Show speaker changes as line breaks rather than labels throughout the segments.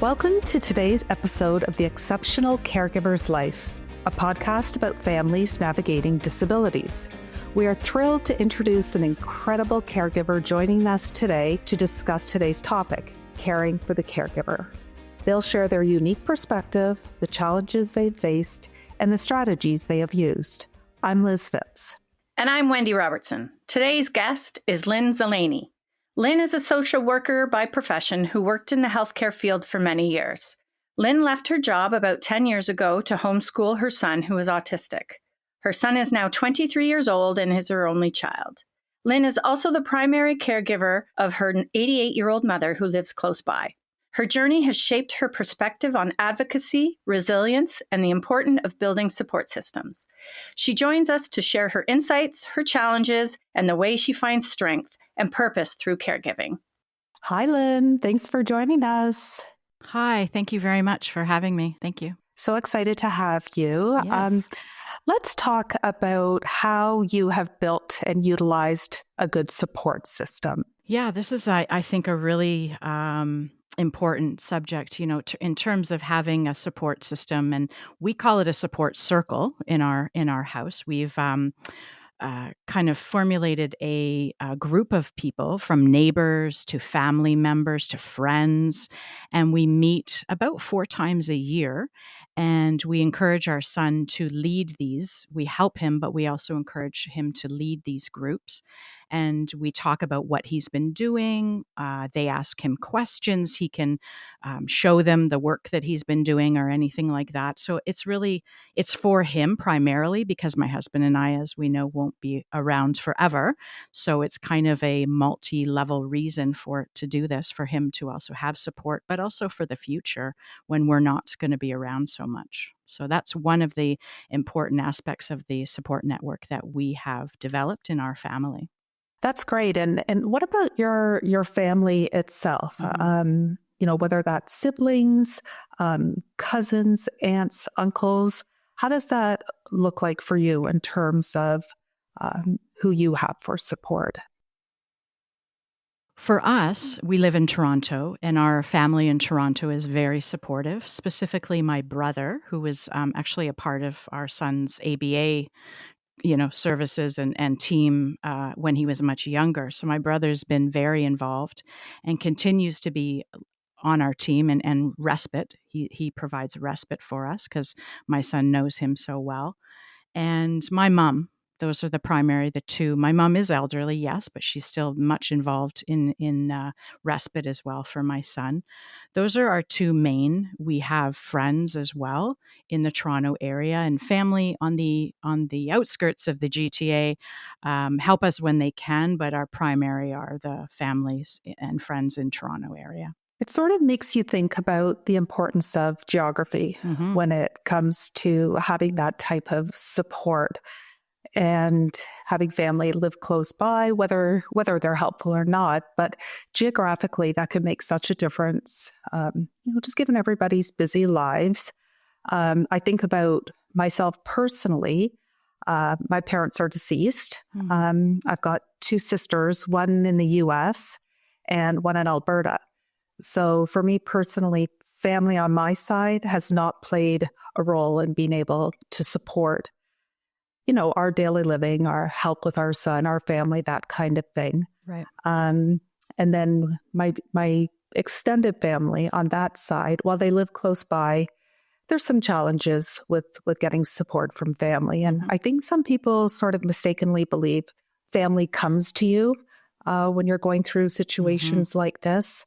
Welcome to today's episode of The Exceptional Caregiver's Life, a podcast about families navigating disabilities. We are thrilled to introduce an incredible caregiver joining us today to discuss today's topic, caring for the caregiver. They'll share their unique perspective, the challenges they've faced, and the strategies they have used. I'm Liz Phipps.
And I'm Wendy Robertson. Today's guest is Lynn Zalany. Lynn is a social worker by profession who worked in the healthcare field for many years. Lynn left her job about 10 years ago to homeschool her son, who is autistic. Her son is now 23 years old and is her only child. Lynn is also the primary caregiver of her 88-year-old mother who lives close by. Her journey has shaped her perspective on advocacy, resilience, and the importance of building support systems. She joins us to share her insights, her challenges, and the way she finds strength and purpose through caregiving.
Hi, Lynn. Thanks for joining us.
Hi. Thank you very much for having me. Thank you.
So excited to have you.
Yes.
Let's talk about how you have built and utilized a good support system.
Yeah, this is, I think, a really important subject, in terms of having a support system. And we call it a support circle in our house. We've kind of formulated a group of people, from neighbors to family members to friends, and we meet about 4 times a year, and we encourage our son to lead these. We help him, but we also encourage him to lead these groups, and we talk about what he's been doing. They ask him questions. He can show them the work that he's been doing or anything like that. So it's for him primarily, because my husband and I, as we know, won't be around forever. So it's kind of a multi-level reason to do this, for him to also have support, but also for the future when we're not going to be around so much. So that's one of the important aspects of the support network that we have developed in our family.
That's great. And what about your family itself?
Mm-hmm.
Whether that's siblings, cousins, aunts, uncles, how does that look like for you in terms of who you have for support?
For us, we live in Toronto, and our family in Toronto is very supportive. Specifically, my brother, who is actually a part of our son's ABA services and team when he was much younger. So my brother's been very involved and continues to be on our team and respite. He provides respite for us because my son knows him so well. And my mom, those are the two. My mom is elderly, yes, but she's still much involved in respite as well for my son. Those are our two main. We have friends as well in the Toronto area, and family on the outskirts of the GTA help us when they can, but our primary are the families and friends in Toronto area.
It sort of makes you think about the importance of geography when it comes to having that type of support and having family live close by, whether they're helpful or not. But geographically, that could make such a difference, just given everybody's busy lives. I think about myself personally. My parents are deceased. I've got 2 sisters, one in the U.S. and one in Alberta. So for me personally, family on my side has not played a role in being able to support our daily living, our help with our son, our family, that kind of thing.
Right.
And then my extended family on that side, while they live close by, there's some challenges with getting support from family. And I think some people sort of mistakenly believe family comes to you when you're going through situations like this.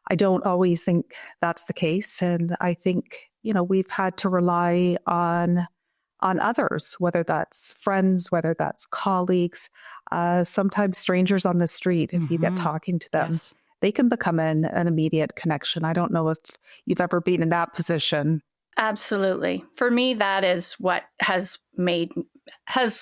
I don't always think that's the case. And I think, we've had to rely on others, whether that's friends, whether that's colleagues, sometimes strangers on the street. If you get talking to them,
yes,
they can become an immediate connection. I don't know if you've ever been in that position.
Absolutely. For me, that is what has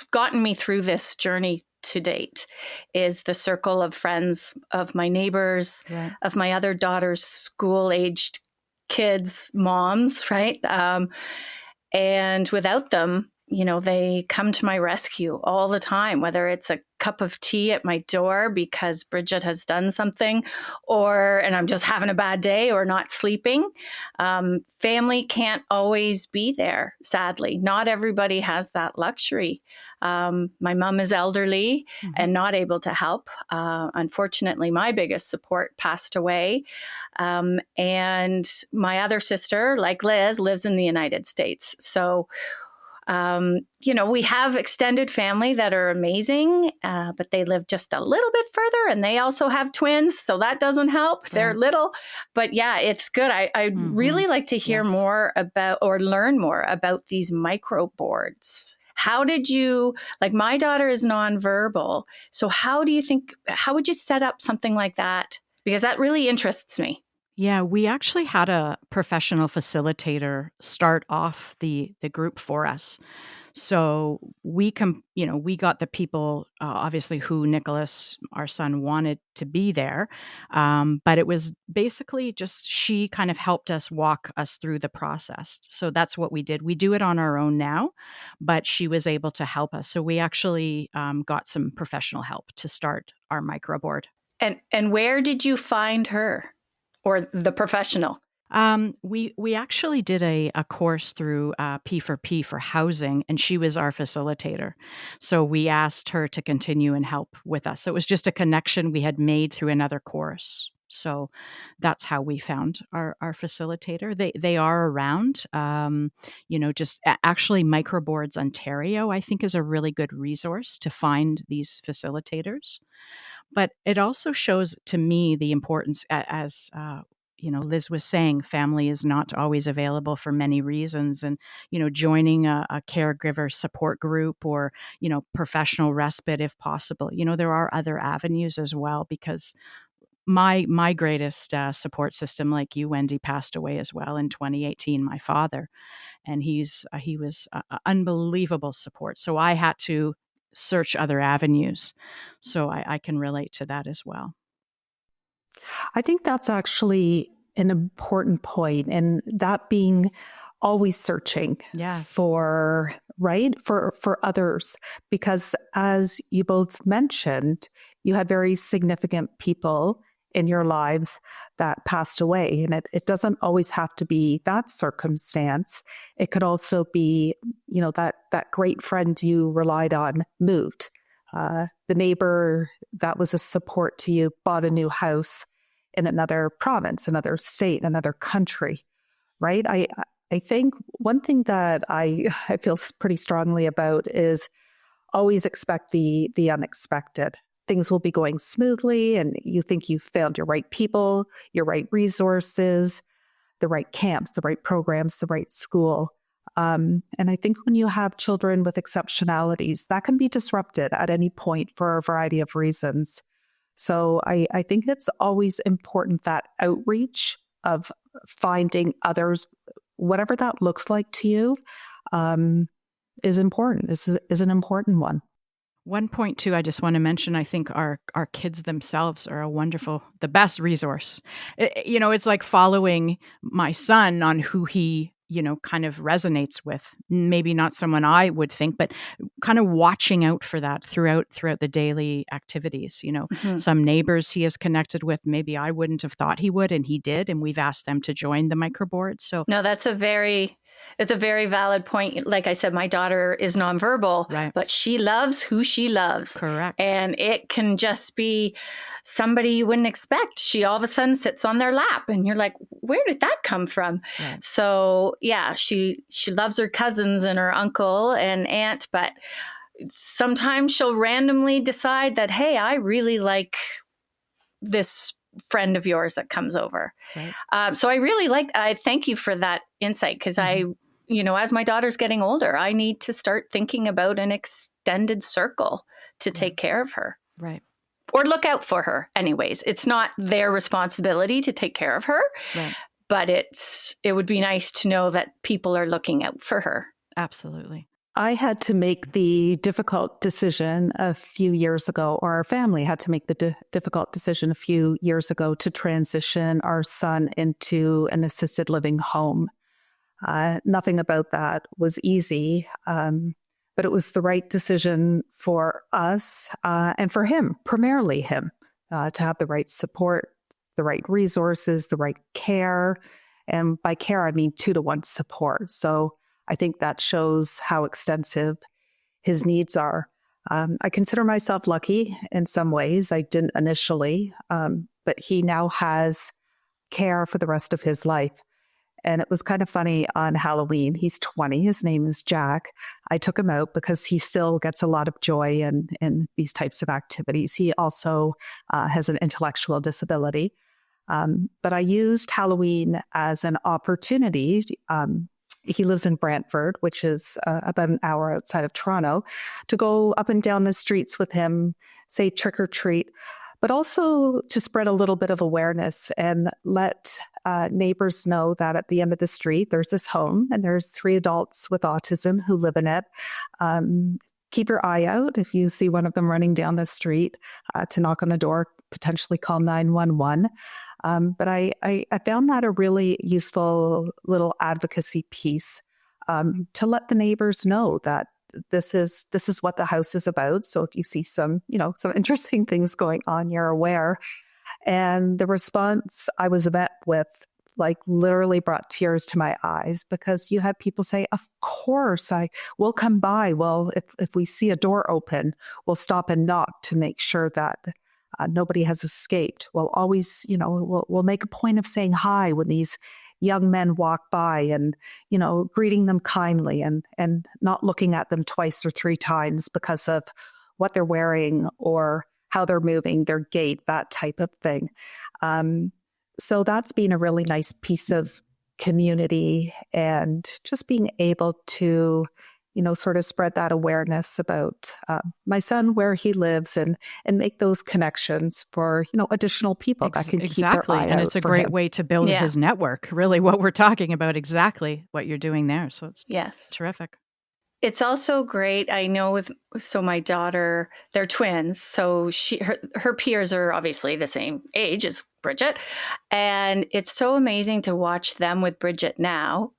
gotten me through this journey to date, is the circle of friends, of my neighbors,
right,
of my other daughter's school-aged kids' moms, right? And without them, they come to my rescue all the time, whether it's a cup of tea at my door because Bridget has done something, and I'm just having a bad day or not sleeping. Family can't always be there, sadly. Not everybody has that luxury. My mom is elderly and not able to help. Unfortunately, my biggest support passed away. And my other sister, like Liz, lives in the United States. So we have extended family that are amazing, but they live just a little bit further, and they also have twins, so that doesn't help. They're little, but yeah, it's good. I'd really like to hear more about or learn more about these micro boards. How did you, like my daughter is nonverbal, so how would you set up something like that? Because that really interests me.
Yeah, we actually had a professional facilitator start off the group for us. So we got the people, obviously, who Nicholas, our son, wanted to be there. But it was basically just she kind of helped us walk us through the process. So that's what we did. We do it on our own now, but she was able to help us. So we actually got some professional help to start our microboard.
And where did you find her? Or the professional?
We actually did a course through P4P for housing, and she was our facilitator. So we asked her to continue and help with us. So it was just a connection we had made through another course. So that's how we found our facilitator. They are around, actually Microboards Ontario, I think, is a really good resource to find these facilitators. But it also shows to me the importance, as Liz was saying, family is not always available for many reasons. And, joining a caregiver support group or, professional respite if possible. There are other avenues as well, because my greatest support system, like you, Wendy, passed away as well in 2018, my father. And he was unbelievable support. So I had to search other avenues. So I can relate to that as well.
I think that's actually an important point, and that being always searching for others, because as you both mentioned, you had very significant people in your lives that passed away. And it doesn't always have to be that circumstance. It could also be, that great friend you relied on moved. The neighbor that was a support to you bought a new house in another province, another state, another country, right? I think one thing that I feel pretty strongly about is always expect the unexpected. Things will be going smoothly, and you think you've found your right people, your right resources, the right camps, the right programs, the right school. And I think when you have children with exceptionalities, that can be disrupted at any point for a variety of reasons. So I think it's always important that outreach of finding others, whatever that looks like to you, is important. This is an important one.
One point too, I just want to mention, I think our kids themselves are the best resource. It's like following my son on who he, kind of resonates with. Maybe not someone I would think, but kind of watching out for that throughout the daily activities. Some neighbors he has connected with, maybe I wouldn't have thought he would, and he did, and we've asked them to join the microboard. So
no, it's a very valid point. Like I said, my daughter is nonverbal,
right,
but she loves who she loves.
Correct.
And it can just be somebody you wouldn't expect. She all of a sudden sits on their lap and you're like, where did that come from? Right. So yeah, she loves her cousins and her uncle and aunt, but sometimes she'll randomly decide that, hey, I really like this friend of yours that comes over. Right. So I thank you for that insight, because as my daughter's getting older, I need to start thinking about an extended circle to take care of her.
Right.
Or look out for her. Anyways, it's not their responsibility to take care of her, right, but it would be nice to know that people are looking out for her.
Absolutely.
I had to make the difficult decision a few years ago, or our family had to make the difficult decision a few years ago to transition our son into an assisted living home. Nothing about that was easy, but it was the right decision for us and for him, primarily him, to have the right support, the right resources, the right care. And by care, I mean 2-to-1 support. So I think that shows how extensive his needs are. I consider myself lucky in some ways. I didn't initially, but he now has care for the rest of his life. And it was kind of funny on Halloween. He's 20. His name is Jack. I took him out because he still gets a lot of joy in these types of activities. He also has an intellectual disability. But I used Halloween as an opportunity. He lives in Brantford, which is about an hour outside of Toronto, to go up and down the streets with him, say trick or treat, but also to spread a little bit of awareness and let neighbors know that at the end of the street, there's this home and there's 3 adults with autism who live in it. Keep your eye out if you see one of them running down the street, to knock on the door, potentially call 911. But I found that a really useful little advocacy piece, to let the neighbors know that this is what the house is about. So if you see some interesting things going on, you're aware. And the response I was met with, like, literally brought tears to my eyes, because you had people say, of course, we'll come by. Well, if we see a door open, we'll stop and knock to make sure that nobody has escaped. We'll always, we'll make a point of saying hi when these young men walk by, and, greeting them kindly and not looking at them twice or 3 times because of what they're wearing or how they're moving, their gait, that type of thing. So that's been a really nice piece of community, and just being able to, sort of spread that awareness about my son, where he lives, and make those connections for, additional people that can keep their eye out.
And it's a great way to build his network, really what we're talking about, exactly what you're doing there. So it's terrific.
It's also great. I know my daughter, they're twins. So her peers are obviously the same age as Bridget. And it's so amazing to watch them with Bridget now,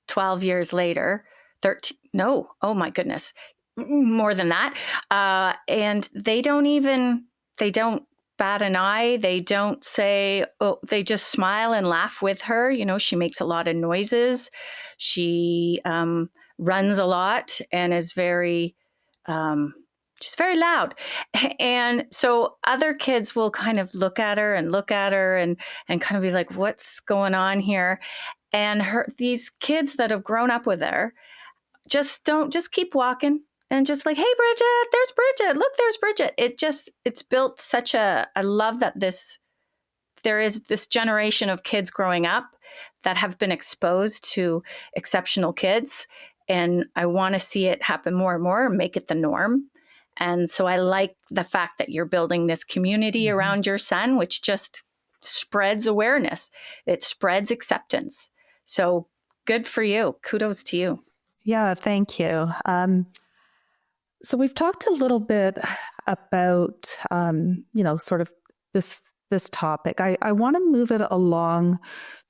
12 years later, 13, no, oh my goodness, more than that. And they don't bat an eye. They don't say, oh, they just smile and laugh with her. She makes a lot of noises. She runs a lot and is she's very loud. And so other kids will kind of look at her and kind of be like, what's going on here? And these kids that have grown up with her just keep walking and just like, hey, Bridget, there's Bridget. Look, there's Bridget. It's built such I love that there is this generation of kids growing up that have been exposed to exceptional kids. And I want to see it happen more and more, make it the norm. And so I like the fact that you're building this community around your son, which just spreads awareness. It spreads acceptance. So good for you. Kudos to you.
Yeah, thank you. So we've talked a little bit about, sort of this topic. I want to move it along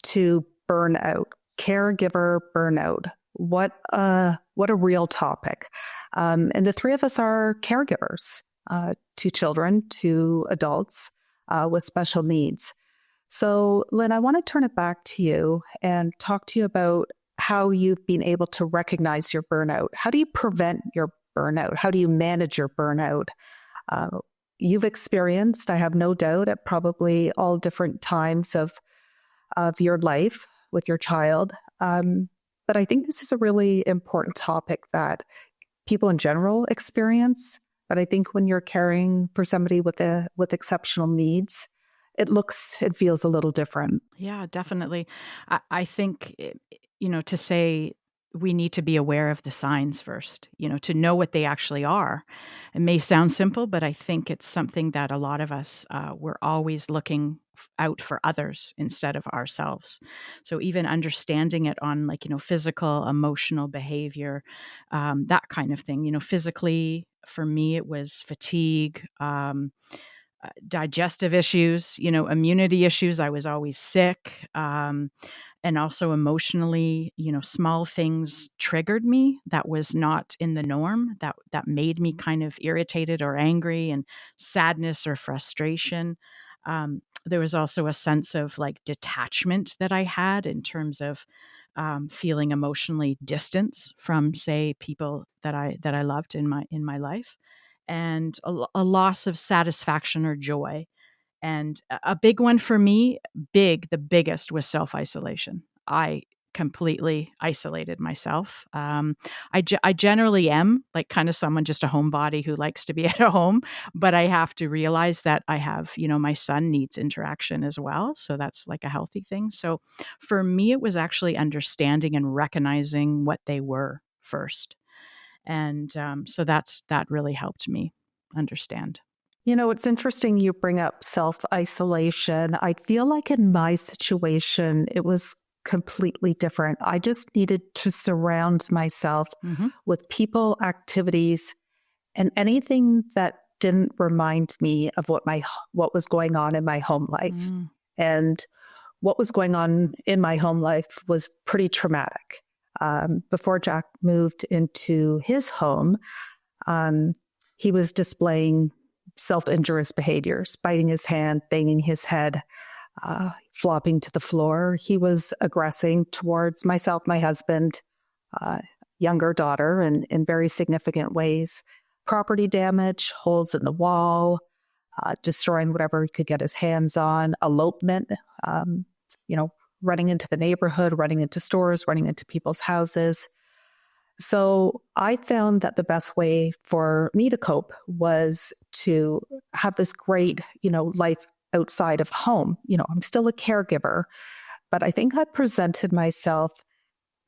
to burnout, caregiver burnout. What a real topic. And the 3 of us are caregivers to children, to adults with special needs. So, Lynn, I want to turn it back to you and talk to you about how you've been able to recognize your burnout. How do you prevent your burnout? How do you manage your burnout? You've experienced, I have no doubt, at probably all different times of your life with your child. But I think this is a really important topic that people in general experience. But I think when you're caring for somebody with exceptional needs, it feels a little different.
Yeah, definitely. I think, to say we need to be aware of the signs first, to know what they actually are. It may sound simple, but I think it's something that a lot of us, we're always looking out for others instead of ourselves. So even understanding it on physical, emotional behavior, that kind of thing, physically, for me, it was fatigue, digestive issues, immunity issues. I was always sick. and also emotionally, small things triggered me that was not in the norm, that made me kind of irritated or angry, and sadness or frustration. There was also a sense of like detachment that I had in terms of feeling emotionally distance from, say, people that I loved in my life, and a loss of satisfaction or joy. And a big one for me, the biggest, was self-isolation. I completely isolated myself. I generally am like kind of someone, just a homebody who likes to be at home, but I have to realize that I have, my son needs interaction as well. So that's like a healthy thing. So for me, it was actually understanding and recognizing what they were first. And so that really helped me understand.
It's interesting you bring up self-isolation. I feel like in my situation, it was completely different. I just needed to surround myself with people, activities, and anything that didn't remind me of what was going on in my home life. And what was going on in my home life was pretty traumatic. Before Jack moved into his home, he was displaying self-injurious behaviors, biting his hand, banging his head, flopping to the floor. He was aggressing towards myself, my husband, younger daughter, in very significant ways. Property damage, holes in the wall, destroying whatever he could get his hands on, elopement, running into the neighborhood, running into stores, running into people's houses. So I found that the best way for me to cope was to have this great, life outside of home. I'm still a caregiver, but I think I presented myself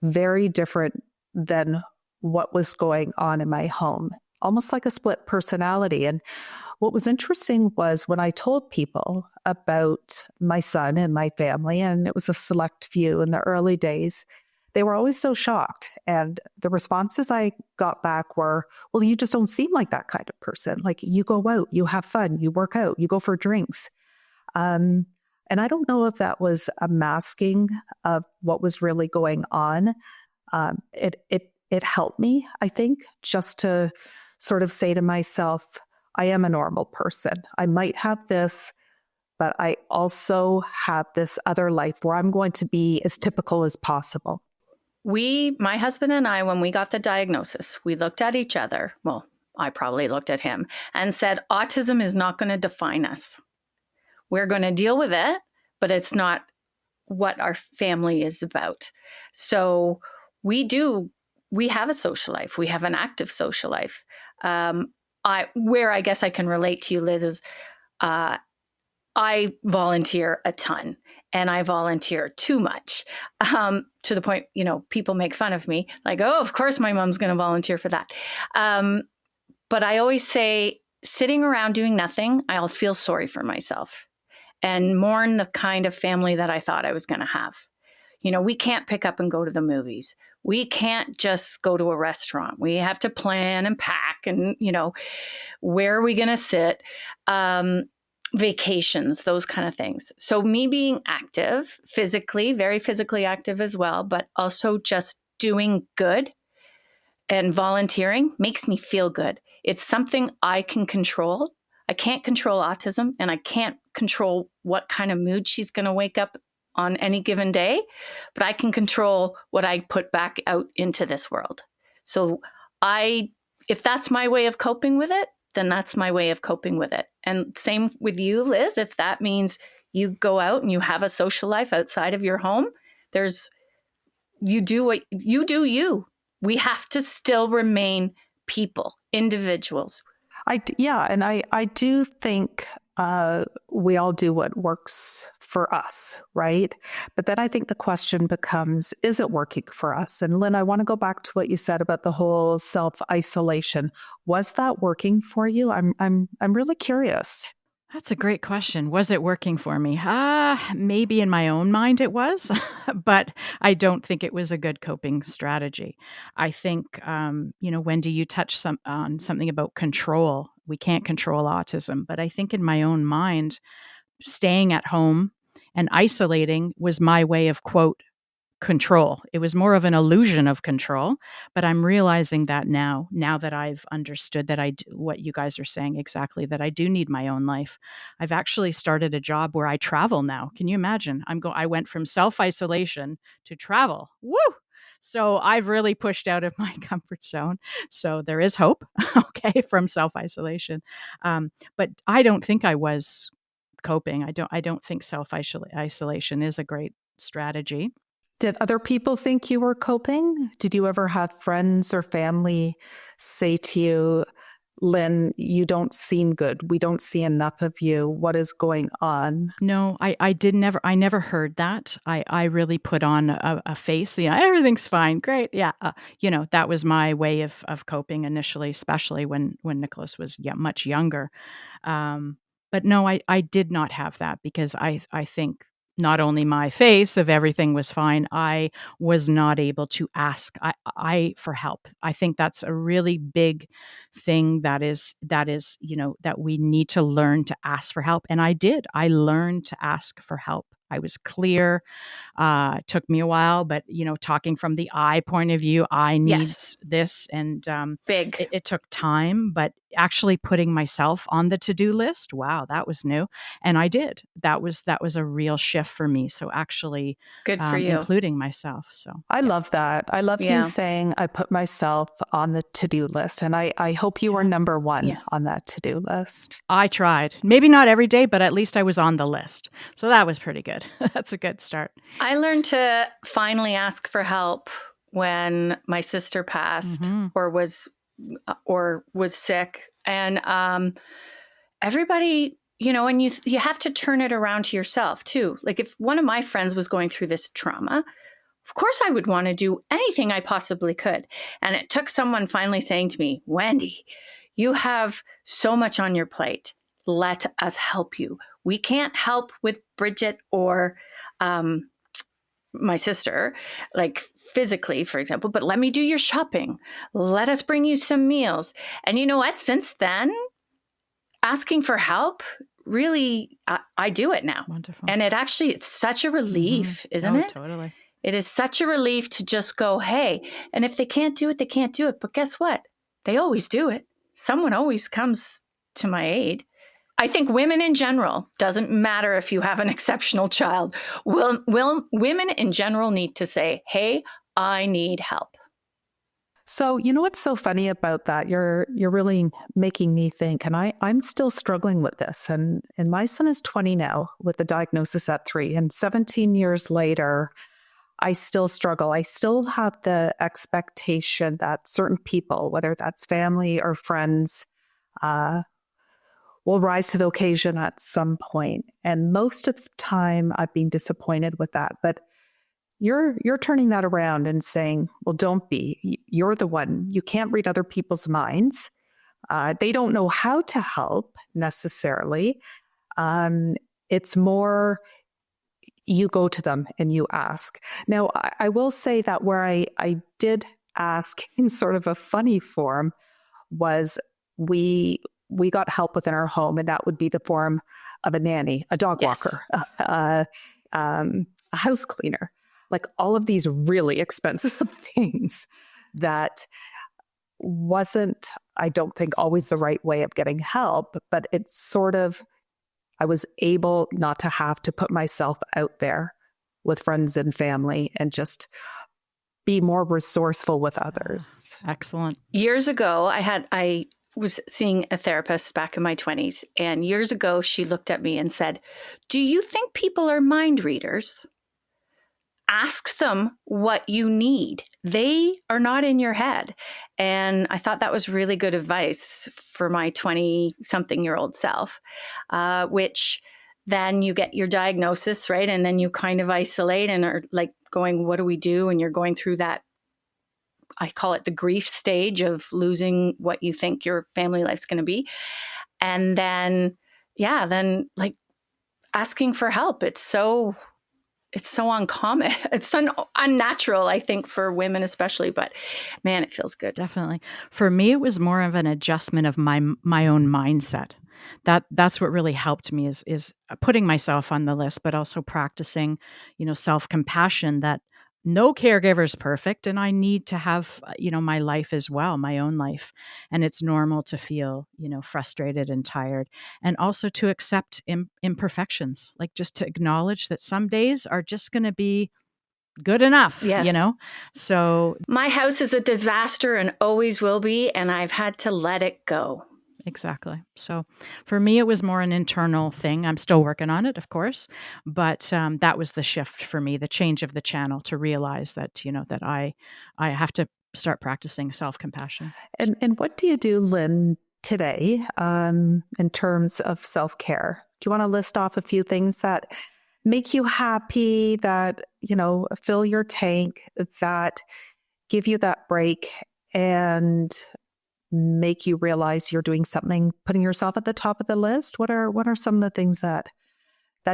very different than what was going on in my home, almost like a split personality. And what was interesting was when I told people about my son and my family, and it was a select few in the early days, they were always so shocked. And the responses I got back were, well, you just don't seem like that kind of person. Like, you go out, you have fun, you work out, you go for drinks. And I don't know if that was a masking of what was really going on. It helped me, I think, just to sort of say to myself, I am a normal person. I might have this, but I also have this other life where I'm going to be as typical as possible.
My husband and I, when we got the diagnosis, we looked at each other. Well, I probably looked at him and said, autism is not going to define us. We're going to deal with it, but it's not what our family is about. So we have a social life. We have an active social life. Where I guess I can relate to you, Liz, is I volunteer a ton, and I volunteer too much, to the point, people make fun of me, like, oh, of course my mom's going to volunteer for that. But I always say, sitting around doing nothing, I'll feel sorry for myself and mourn the kind of family that I thought I was going to have. We can't pick up and go to the movies. We can't just go to a restaurant. We have to plan and pack and, where are we going to sit? Vacations, those kind of things. So me being active, very physically active as well, but also just doing good and volunteering makes me feel good. It's something I can control. I can't control autism, and I can't control what kind of mood she's going to wake up on any given day, but I can control what I put back out into this world. So if that's my way of coping with it, then that's my way of coping with it. And same with you, Liz, if that means you go out and you have a social life outside of your home, you do what you do you. We have to still remain people, individuals.
I do think we all do what works for us, right? But then I think the question becomes, is it working for us? And Lynn, I want to go back to what you said about the whole self-isolation. Was that working for you? I'm really curious.
That's a great question. Was it working for me? Maybe in my own mind it was, but I don't think it was a good coping strategy. I think, Wendy, you touched on something about control. We can't control autism, but I think in my own mind, staying at home and isolating was my way of, quote, control. It was more of an illusion of control, but I'm realizing that now that I've understood that what you guys are saying exactly, that I do need my own life. I've actually started a job where I travel now. Can you imagine? I went from self-isolation to travel. Woo! So I've really pushed out of my comfort zone. So there is hope, okay, from self-isolation. But I don't think I was coping. I don't think self-isolation is a great strategy.
Did other people think you were coping? Did you ever have friends or family say to you, Lynn, you don't seem good. We don't see enough of you. What is going on?
No, I never heard that. I really put on a face, everything's fine. Great. Yeah. That was my way of coping initially, especially when Nicholas was much younger. But no, I did not have that because I think not only my face of everything was fine, I was not able to ask I for help. I think that's a really big thing that we need to learn to ask for help. And I did. I learned to ask for help. I was clear. Took me a while, but talking from the I point of view, I need this, and
big.
It took time, but actually putting myself on the to-do list, wow, that was new, and I did. That was a real shift for me. So actually,
good for you,
including myself. So
I love that. I love you saying I put myself on the to-do list, and I hope you were number one on that to-do list.
I tried. Maybe not every day, but at least I was on the list. So that was pretty good. That's a good start.
I learned to finally ask for help when my sister passed or was sick. And everybody, and you have to turn it around to yourself too. Like if one of my friends was going through this trauma, of course I would want to do anything I possibly could. And it took someone finally saying to me, Wendy, you have so much on your plate. Let us help you. We can't help with Bridget or my sister, like physically, for example, but let me do your shopping. Let us bring you some meals. And you know what? Since then, asking for help, really, I do it now.
Wonderful.
And it's such a relief, isn't it?
Totally.
It is such a relief to just go, hey, and if they can't do it, they can't do it. But guess what? They always do it. Someone always comes to my aid. I think women in general, doesn't matter if you have an exceptional child, women in general need to say, hey, I need help.
So, what's so funny about that? You're really making me think, and I'm still struggling with this. And my son is 20 now with a diagnosis at 3, and 17 years later, I still struggle. I still have the expectation that certain people, whether that's family or friends, will rise to the occasion at some point. And most of the time I've been disappointed with that. But you're turning that around and saying, well, don't be. You're the one. You can't read other people's minds. They don't know how to help necessarily. It's more you go to them and you ask. Now, I will say that where I did ask in sort of a funny form was we got help within our home, and that would be the form of a nanny, a dog walker, a house cleaner, like all of these really expensive things that wasn't, I don't think, always the right way of getting help, but it's sort of, I was able not to have to put myself out there with friends and family and just be more resourceful with others.
Excellent.
Years ago, I was seeing a therapist back in my 20s. And years ago, she looked at me and said, do you think people are mind readers? Ask them what you need. They are not in your head. And I thought that was really good advice for my 20-something-year-old self, which then you get your diagnosis, right? And then you kind of isolate and are like going, what do we do? And you're going through that, I call it the grief stage of losing what you think your family life's going to be. And then, then like asking for help. It's so uncommon. It's so unnatural, I think, for women especially, but man, it feels good.
Definitely. For me, it was more of an adjustment of my own mindset. That's what really helped me is putting myself on the list, but also practicing, self-compassion, that no caregiver's perfect, and I need to have, my life as well, my own life. And it's normal to feel, frustrated and tired, and also to accept imperfections, like just to acknowledge that some days are just going to be good enough,
Yes.
So
My house is a disaster and always will be, and I've had to let it go.
exactly. So for me, it was more an internal thing. I'm still working on it, of course, but that was the shift for me, the change of the channel, to realize that, that I have to start practicing self-compassion.
And what do you do, Lynn, today in terms of self-care? Do you want to list off a few things that make you happy, that, fill your tank, that give you that break and make you realize you're doing something, putting yourself at the top of the list? What are some of the things that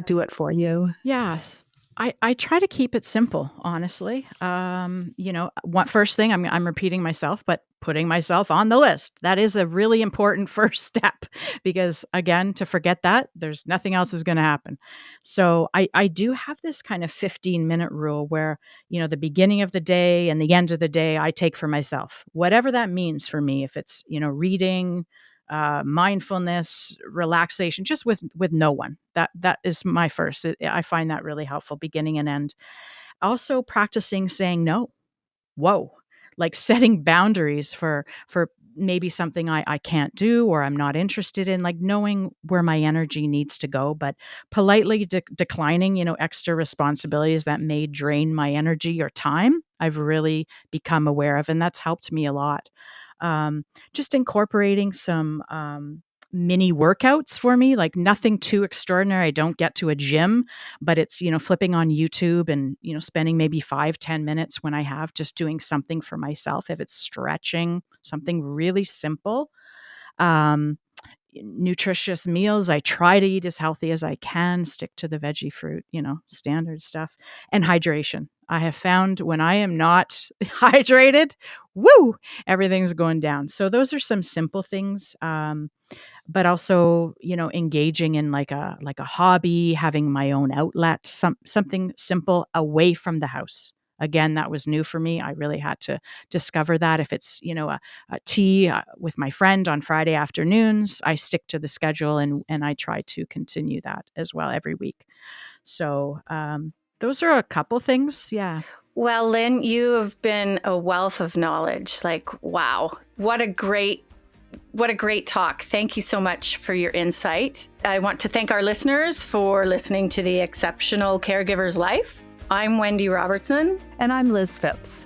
do it for you?
Yes. I try to keep it simple, honestly. First thing, I'm repeating myself, but putting myself on the list. That is a really important first step, because again, to forget that, there's nothing else is going to happen. So I do have this kind of 15-minute rule where, the beginning of the day and the end of the day, I take for myself, whatever that means for me. If it's, reading, mindfulness, relaxation, just with no one. That is my first. I find that really helpful, beginning and end. Also practicing saying no. Whoa. Like setting boundaries for maybe something I can't do or I'm not interested in, like knowing where my energy needs to go, but politely declining, extra responsibilities that may drain my energy or time. I've really become aware of, and that's helped me a lot. Just incorporating some mini workouts for me, like nothing too extraordinary. I don't get to a gym, but it's, flipping on YouTube and, spending maybe 5-10 minutes when I have, just doing something for myself. If it's stretching, something really simple. Nutritious meals. I try to eat as healthy as I can, stick to the veggie fruit, standard stuff. And hydration. I have found when I am not hydrated, everything's going down. So those are some simple things. But also, engaging in like a hobby, having my own outlet, something simple away from the house. Again, that was new for me. I really had to discover that. If it's, a tea with my friend on Friday afternoons, I stick to the schedule and I try to continue that as well every week. So those are a couple things. Yeah.
Well, Lynn, you have been a wealth of knowledge. Like, wow, what a great talk. Thank you so much for your insight. I want to thank our listeners for listening to The Exceptional Caregiver's Life. I'm Wendy Robertson.
And I'm Liz Phipps.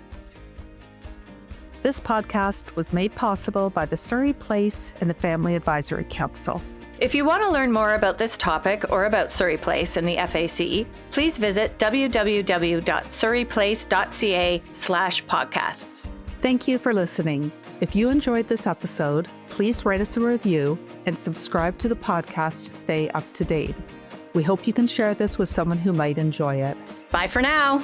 This podcast was made possible by the Surrey Place and the Family Advisory Council.
If you want to learn more about this topic or about Surrey Place and the FAC, please visit www.surreyplace.ca/podcasts.
Thank you for listening. If you enjoyed this episode, please write us a review and subscribe to the podcast to stay up to date. We hope you can share this with someone who might enjoy it.
Bye for now.